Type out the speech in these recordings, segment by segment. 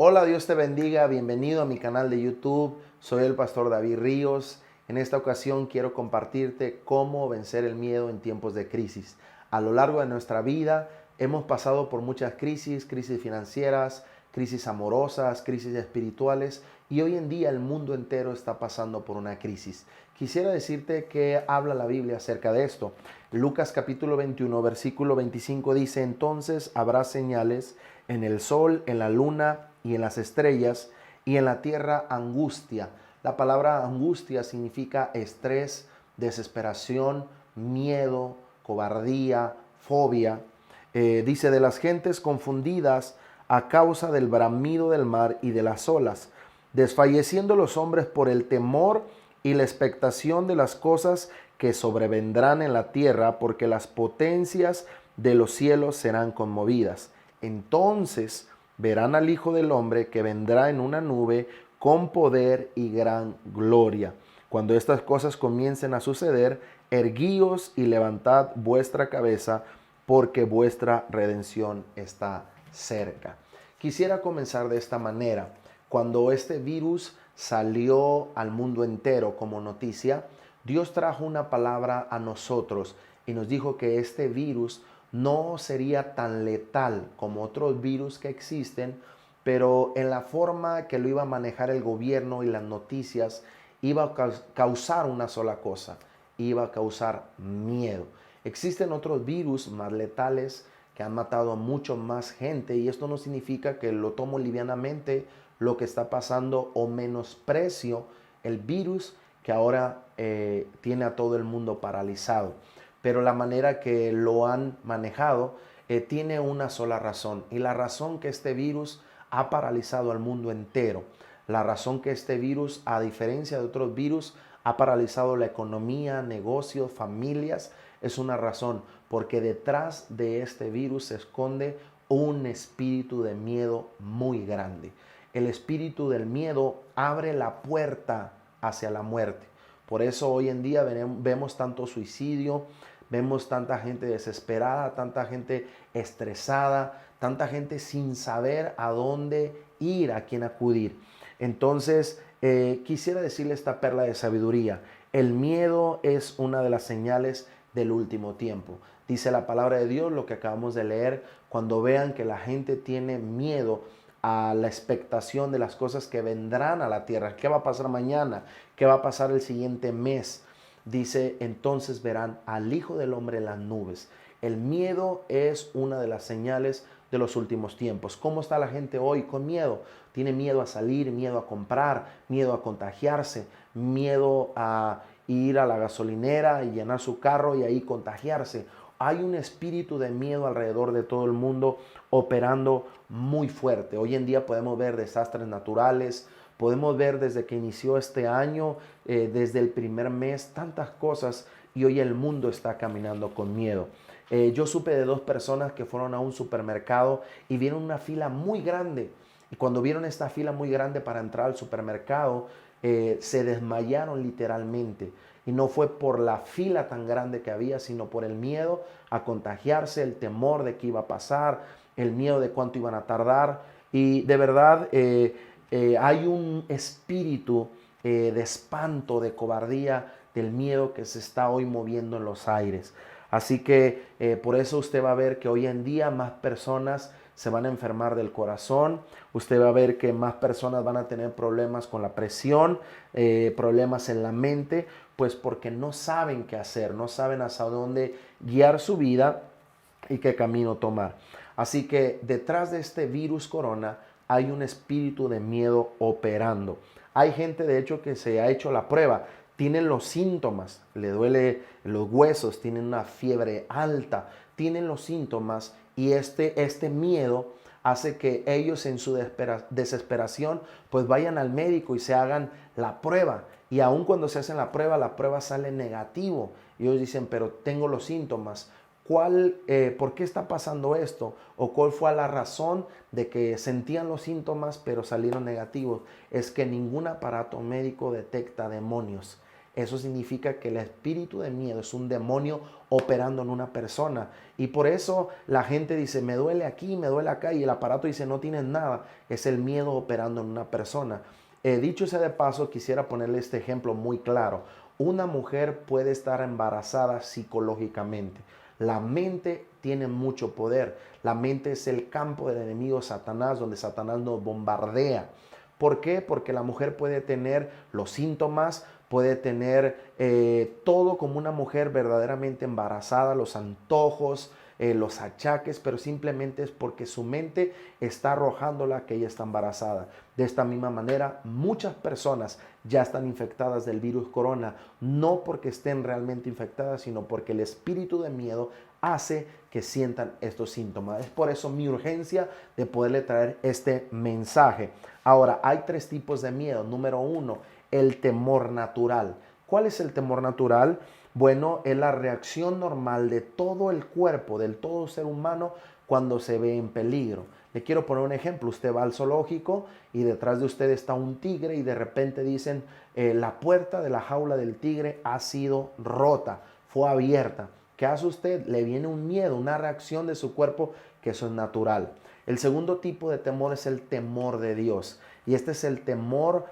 Hola, Dios te bendiga, bienvenido a mi canal de YouTube. Soy el pastor David Ríos. En esta ocasión quiero compartirte cómo vencer el miedo en tiempos de crisis. A lo largo de nuestra vida hemos pasado por muchas crisis financieras, crisis amorosas, crisis espirituales, y hoy en día el mundo entero está pasando por una crisis. Quisiera decirte que habla la Biblia acerca de esto. Lucas capítulo 21, versículo 25 dice: entonces habrá señales en el sol, en la luna y en las estrellas, y en la tierra angustia. La palabra angustia significa estrés, desesperación, miedo, cobardía, fobia. Dice: de las gentes confundidas a causa del bramido del mar y de las olas, desfalleciendo los hombres por el temor y la expectación de las cosas que sobrevendrán en la tierra, porque las potencias de los cielos serán conmovidas. Entonces verán al Hijo del Hombre que vendrá en una nube con poder y gran gloria. Cuando estas cosas comiencen a suceder, erguíos y levantad vuestra cabeza, porque vuestra redención está cerca. Quisiera comenzar de esta manera. Cuando este virus salió al mundo entero como noticia, Dios trajo una palabra a nosotros y nos dijo que este virus no sería tan letal como otros virus que existen, pero en la forma que lo iba a manejar el gobierno y las noticias iba a causar una sola cosa: iba a causar miedo. Existen otros virus más letales que han matado a mucho más gente, y esto no significa que lo tomo livianamente lo que está pasando o menosprecio el virus que ahora tiene a todo el mundo paralizado. Pero la manera que lo han manejado tiene una sola razón, y la razón que este virus ha paralizado al mundo entero, la razón que este virus, a diferencia de otros virus, ha paralizado la economía, negocios, familias, es una razón, porque detrás de este virus se esconde un espíritu de miedo muy grande. El espíritu del miedo abre la puerta hacia la muerte. Por eso hoy en día vemos tanto suicidio, vemos tanta gente desesperada, tanta gente estresada, tanta gente sin saber a dónde ir, a quién acudir. Entonces, quisiera decirle esta perla de sabiduría. El miedo es una de las señales del último tiempo. Dice la palabra de Dios, lo que acabamos de leer: cuando vean que la gente tiene miedo a la expectación de las cosas que vendrán a la tierra, qué va a pasar mañana, qué va a pasar el siguiente mes, dice, entonces verán al Hijo del Hombre en las nubes. El miedo es una de las señales de los últimos tiempos. ¿Cómo está la gente hoy? Con miedo. Tiene miedo a salir, miedo a comprar, miedo a contagiarse, miedo a ir a la gasolinera y llenar su carro y ahí contagiarse. Hay un espíritu de miedo alrededor de todo el mundo operando muy fuerte. Hoy en día podemos ver desastres naturales, podemos ver desde que inició este año, desde el primer mes, tantas cosas, y hoy el mundo está caminando con miedo. Yo supe de dos personas que fueron a un supermercado y vieron una fila muy grande. Y cuando vieron esta fila muy grande para entrar al supermercado, se desmayaron literalmente. Y no fue por la fila tan grande que había, sino por el miedo a contagiarse, el temor de qué iba a pasar, el miedo de cuánto iban a tardar. Y de verdad hay un espíritu de espanto, de cobardía, del miedo que se está hoy moviendo en los aires. Así que por eso usted va a ver que hoy en día más personas se van a enfermar del corazón. Usted va a ver que más personas van a tener problemas con la presión, problemas en la mente, pues porque no saben qué hacer, no saben hacia dónde guiar su vida y qué camino tomar. Así que detrás de este virus corona hay un espíritu de miedo operando. Hay gente, de hecho, que se ha hecho la prueba, tienen los síntomas, le duele los huesos, tienen una fiebre alta, tienen los síntomas, y este miedo hace que ellos en su desesperación pues vayan al médico y se hagan la prueba. Y aun cuando se hacen la prueba sale negativo. Y ellos dicen, pero tengo los síntomas. ¿Por qué está pasando esto? ¿O cuál fue la razón de que sentían los síntomas pero salieron negativos? Es que ningún aparato médico detecta demonios. Eso significa que el espíritu de miedo es un demonio operando en una persona. Y por eso la gente dice, me duele aquí, me duele acá, y el aparato dice, no tienes nada. Es el miedo operando en una persona. Dicho sea de paso, quisiera ponerle este ejemplo muy claro. Una mujer puede estar embarazada psicológicamente. La mente tiene mucho poder. La mente es el campo del enemigo Satanás, donde Satanás nos bombardea. ¿Por qué? Porque la mujer puede tener los síntomas, puede tener todo como una mujer verdaderamente embarazada, los antojos, los achaques, pero simplemente es porque su mente está arrojándola que ella está embarazada. De esta misma manera, muchas personas ya están infectadas del virus corona, no porque estén realmente infectadas, sino porque el espíritu de miedo hace que sientan estos síntomas. Es por eso mi urgencia de poderle traer este mensaje. Ahora, hay tres tipos de miedo. Número uno, el temor natural. ¿Cuál es el temor natural? Bueno, es la reacción normal de todo el cuerpo, del todo ser humano cuando se ve en peligro. Le quiero poner un ejemplo. Usted va al zoológico y detrás de usted está un tigre y de repente dicen la puerta de la jaula del tigre ha sido rota, fue abierta. ¿Qué hace usted? Le viene un miedo, una reacción de su cuerpo, que eso es natural. El segundo tipo de temor es el temor de Dios. Y este es el temor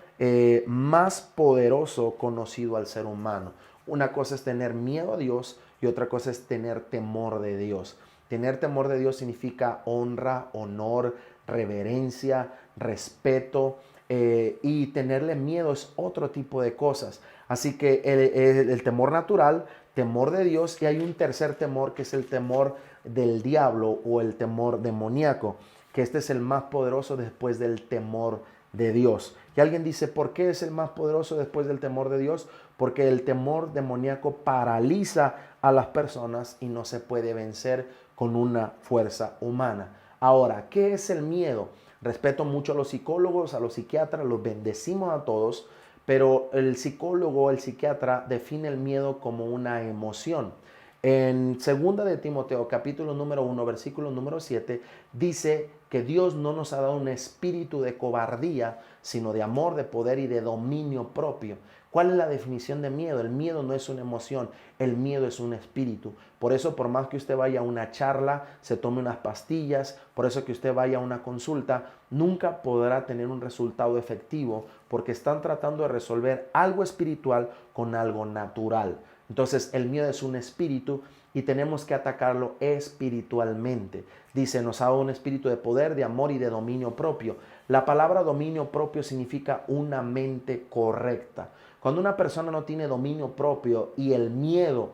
más poderoso conocido al ser humano. Una cosa es tener miedo a Dios y otra cosa es tener temor de Dios. Tener temor de Dios significa honra, honor, reverencia, respeto, y tenerle miedo es otro tipo de cosas. Así que el temor natural, temor de Dios, y hay un tercer temor que es el temor del diablo o el temor demoníaco, que este es el más poderoso después del temor de Dios. Y alguien dice, ¿por qué es el más poderoso después del temor de Dios? Porque el temor demoníaco paraliza a las personas y no se puede vencer con una fuerza humana. Ahora, ¿qué es el miedo? Respeto mucho a los psicólogos, a los psiquiatras, los bendecimos a todos, pero el psicólogo, el psiquiatra define el miedo como una emoción. En 2 de Timoteo, capítulo número 1, versículo número 7, dice que Dios no nos ha dado un espíritu de cobardía, sino de amor, de poder y de dominio propio. ¿Cuál es la definición de miedo? El miedo no es una emoción, el miedo es un espíritu. Por eso, por más que usted vaya a una charla, se tome unas pastillas, por eso que usted vaya a una consulta, nunca podrá tener un resultado efectivo porque están tratando de resolver algo espiritual con algo natural. Entonces, el miedo es un espíritu y tenemos que atacarlo espiritualmente. Dice, nos ha dado un espíritu de poder, de amor y de dominio propio. La palabra dominio propio significa una mente correcta. Cuando una persona no tiene dominio propio y el miedo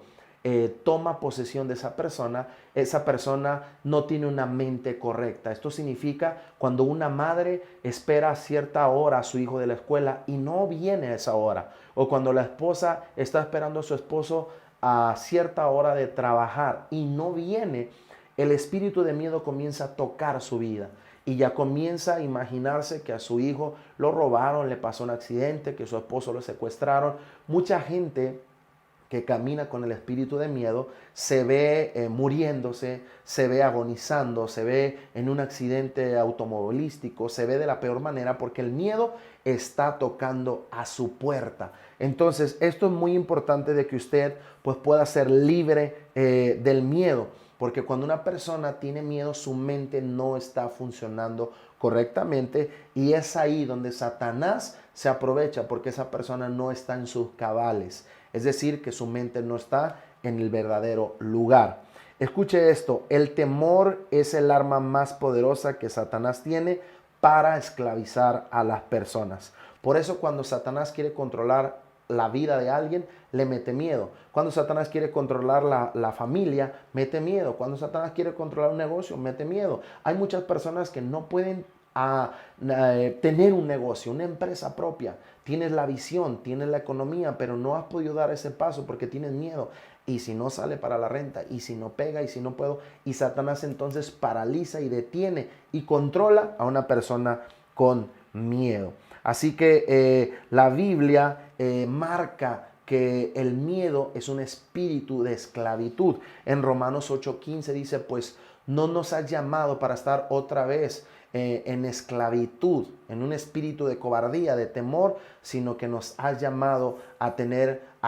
toma posesión de esa persona no tiene una mente correcta. Esto significa cuando una madre espera a cierta hora a su hijo de la escuela y no viene a esa hora, o cuando la esposa está esperando a su esposo a cierta hora de trabajar y no viene, el espíritu de miedo comienza a tocar su vida. Y ya comienza a imaginarse que a su hijo lo robaron, le pasó un accidente, que su esposo lo secuestraron. Mucha gente que camina con el espíritu de miedo se ve muriéndose, se ve agonizando, se ve en un accidente automovilístico, se ve de la peor manera porque el miedo está tocando a su puerta. Entonces, esto es muy importante de que usted pues, pueda ser libre del miedo. Porque cuando una persona tiene miedo, su mente no está funcionando correctamente y es ahí donde Satanás se aprovecha porque esa persona no está en sus cabales. Es decir, que su mente no está en el verdadero lugar. Escuche esto, el temor es el arma más poderosa que Satanás tiene para esclavizar a las personas. Por eso cuando Satanás quiere controlar la vida de alguien, le mete miedo. Cuando Satanás quiere controlar la familia, mete miedo. Cuando Satanás quiere controlar un negocio, mete miedo. Hay muchas personas que no pueden tener un negocio, una empresa propia. Tienes la visión, tienes la economía, pero no has podido dar ese paso porque tienes miedo. Y si no sale para la renta, y si no pega, y si no puedo, y Satanás entonces paraliza y detiene y controla a una persona con miedo. Así que la Biblia marca que el miedo es un espíritu de esclavitud. En Romanos 8:15 dice, pues no nos has llamado para estar otra vez en esclavitud, en un espíritu de cobardía, de temor, sino que nos has llamado a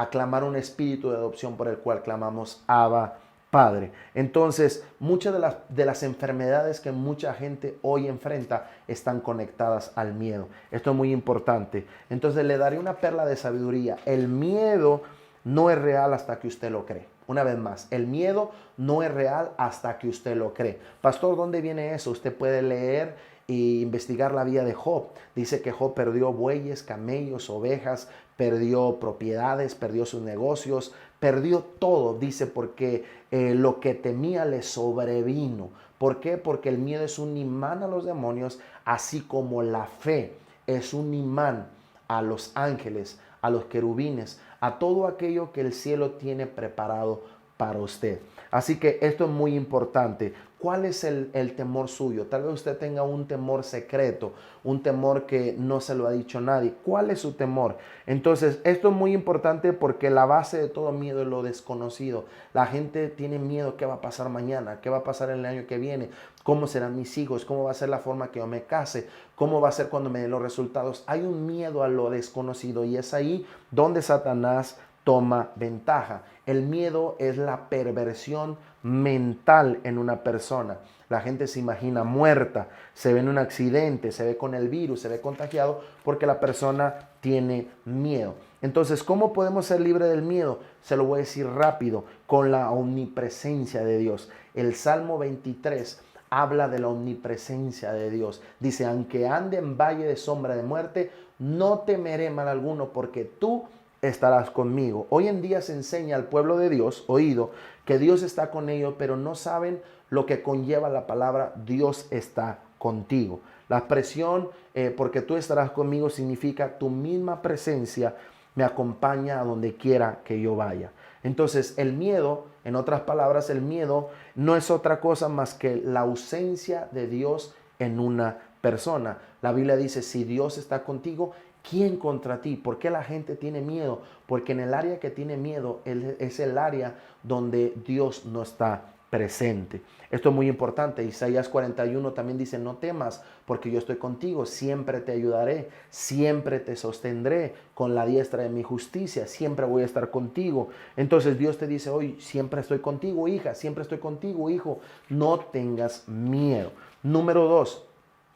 clamar un espíritu de adopción por el cual clamamos Abba, Padre. Entonces, muchas de las enfermedades que mucha gente hoy enfrenta están conectadas al miedo. Esto es muy importante. Entonces, le daré una perla de sabiduría. El miedo no es real hasta que usted lo cree. Una vez más, el miedo no es real hasta que usted lo cree. Pastor, ¿dónde viene eso? Usted puede leer e investigar la vida de Job. Dice que Job perdió bueyes, camellos, ovejas, perdió propiedades, perdió sus negocios, perdió todo, dice, porque lo que temía le sobrevino. ¿Por qué? Porque el miedo es un imán a los demonios, así como la fe es un imán a los ángeles, a los querubines, a todo aquello que el cielo tiene preparado para usted. Así que esto es muy importante. ¿Cuál es el temor suyo? Tal vez usted tenga un temor secreto, un temor que no se lo ha dicho nadie. ¿Cuál es su temor? Entonces, esto es muy importante porque la base de todo miedo es lo desconocido. La gente tiene miedo. ¿Qué va a pasar mañana? ¿Qué va a pasar en el año que viene? ¿Cómo serán mis hijos? ¿Cómo va a ser la forma que yo me case? ¿Cómo va a ser cuando me den los resultados? Hay un miedo a lo desconocido y es ahí donde Satanás toma ventaja. El miedo es la perversión mental en una persona. La gente se imagina muerta, se ve en un accidente, se ve con el virus, se ve contagiado porque la persona tiene miedo. Entonces, ¿cómo podemos ser libres del miedo? Se lo voy a decir rápido, con la omnipresencia de Dios. El Salmo 23 habla de la omnipresencia de Dios. Dice, aunque ande en valle de sombra de muerte, no temeré mal alguno porque tú estarás conmigo. Hoy en día se enseña al pueblo de Dios, oído, que Dios está con ellos, pero no saben lo que conlleva la palabra Dios está contigo. La expresión porque tú estarás conmigo significa tu misma presencia me acompaña a donde quiera que yo vaya. Entonces el miedo, en otras palabras, el miedo no es otra cosa más que la ausencia de Dios en una persona. La Biblia dice, si Dios está contigo, ¿quién contra ti? ¿Por qué la gente tiene miedo? Porque en el área que tiene miedo es el área donde Dios no está presente. Esto es muy importante. Isaías 41 también dice, no temas porque yo estoy contigo, siempre te ayudaré, siempre te sostendré con la diestra de mi justicia, siempre voy a estar contigo. Entonces Dios te dice hoy, siempre estoy contigo, hija, siempre estoy contigo, hijo, no tengas miedo. Número 2,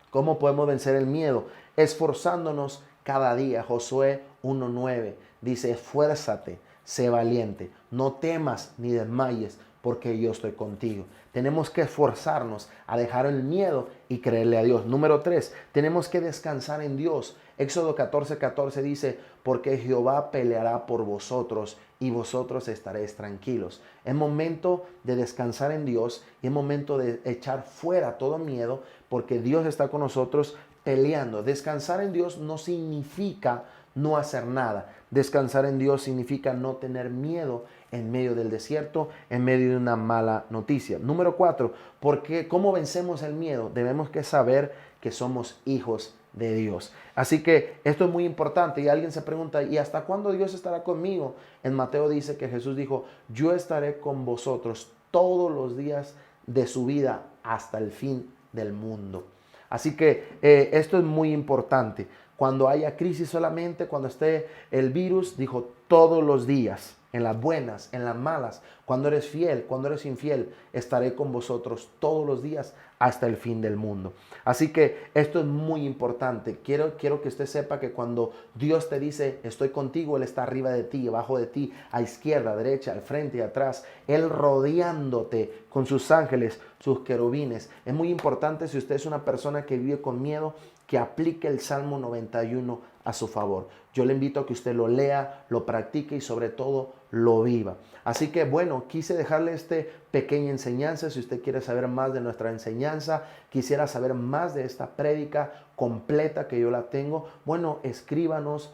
¿cómo podemos vencer el miedo? Esforzándonos cada día. Josué 1:9 dice, esfuérzate, sé valiente, no temas ni desmayes, porque yo estoy contigo. Tenemos que esforzarnos a dejar el miedo y creerle a Dios. Número 3, tenemos que descansar en Dios. Éxodo 14:14 dice, porque Jehová peleará por vosotros y vosotros estaréis tranquilos. Es momento de descansar en Dios y es momento de echar fuera todo miedo porque Dios está con nosotros peleando. Descansar en Dios no significa no hacer nada. Descansar en Dios significa no tener miedo en medio del desierto, en medio de una mala noticia. Número 4, porque ¿cómo vencemos el miedo? Debemos que saber que somos hijos de Dios. Así que esto es muy importante y alguien se pregunta, ¿y hasta cuándo Dios estará conmigo? En Mateo dice que Jesús dijo, yo estaré con vosotros todos los días de su vida hasta el fin del mundo. Así que esto es muy importante. Cuando haya crisis solamente, cuando esté el virus, dijo todos los días, en las buenas, en las malas, cuando eres fiel, cuando eres infiel, estaré con vosotros todos los días hasta el fin del mundo. Así que esto es muy importante. Quiero que usted sepa que cuando Dios te dice, estoy contigo, Él está arriba de ti, abajo de ti, a izquierda, a derecha, al frente y atrás, Él rodeándote con sus ángeles, sus querubines. Es muy importante si usted es una persona que vive con miedo, que aplique el Salmo 91 a su favor. Yo le invito a que usted lo lea, lo practique y sobre todo lo viva. Así que bueno, quise dejarle esta pequeña enseñanza. Si usted quiere saber más de nuestra enseñanza, quisiera saber más de esta prédica completa que yo la tengo, bueno, escríbanos,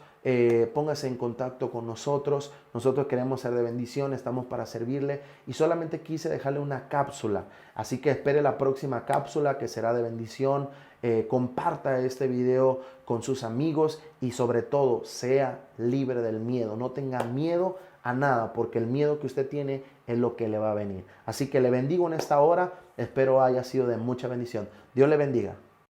póngase en contacto con nosotros. Nosotros queremos ser de bendición, estamos para servirle y solamente quise dejarle una cápsula. Así que espere la próxima cápsula que será de bendición. Comparta este video con sus amigos y sobre todo sea libre del miedo. No tenga miedo a nada porque el miedo que usted tiene es lo que le va a venir. Así que le bendigo en esta hora. Espero haya sido de mucha bendición. Dios le bendiga.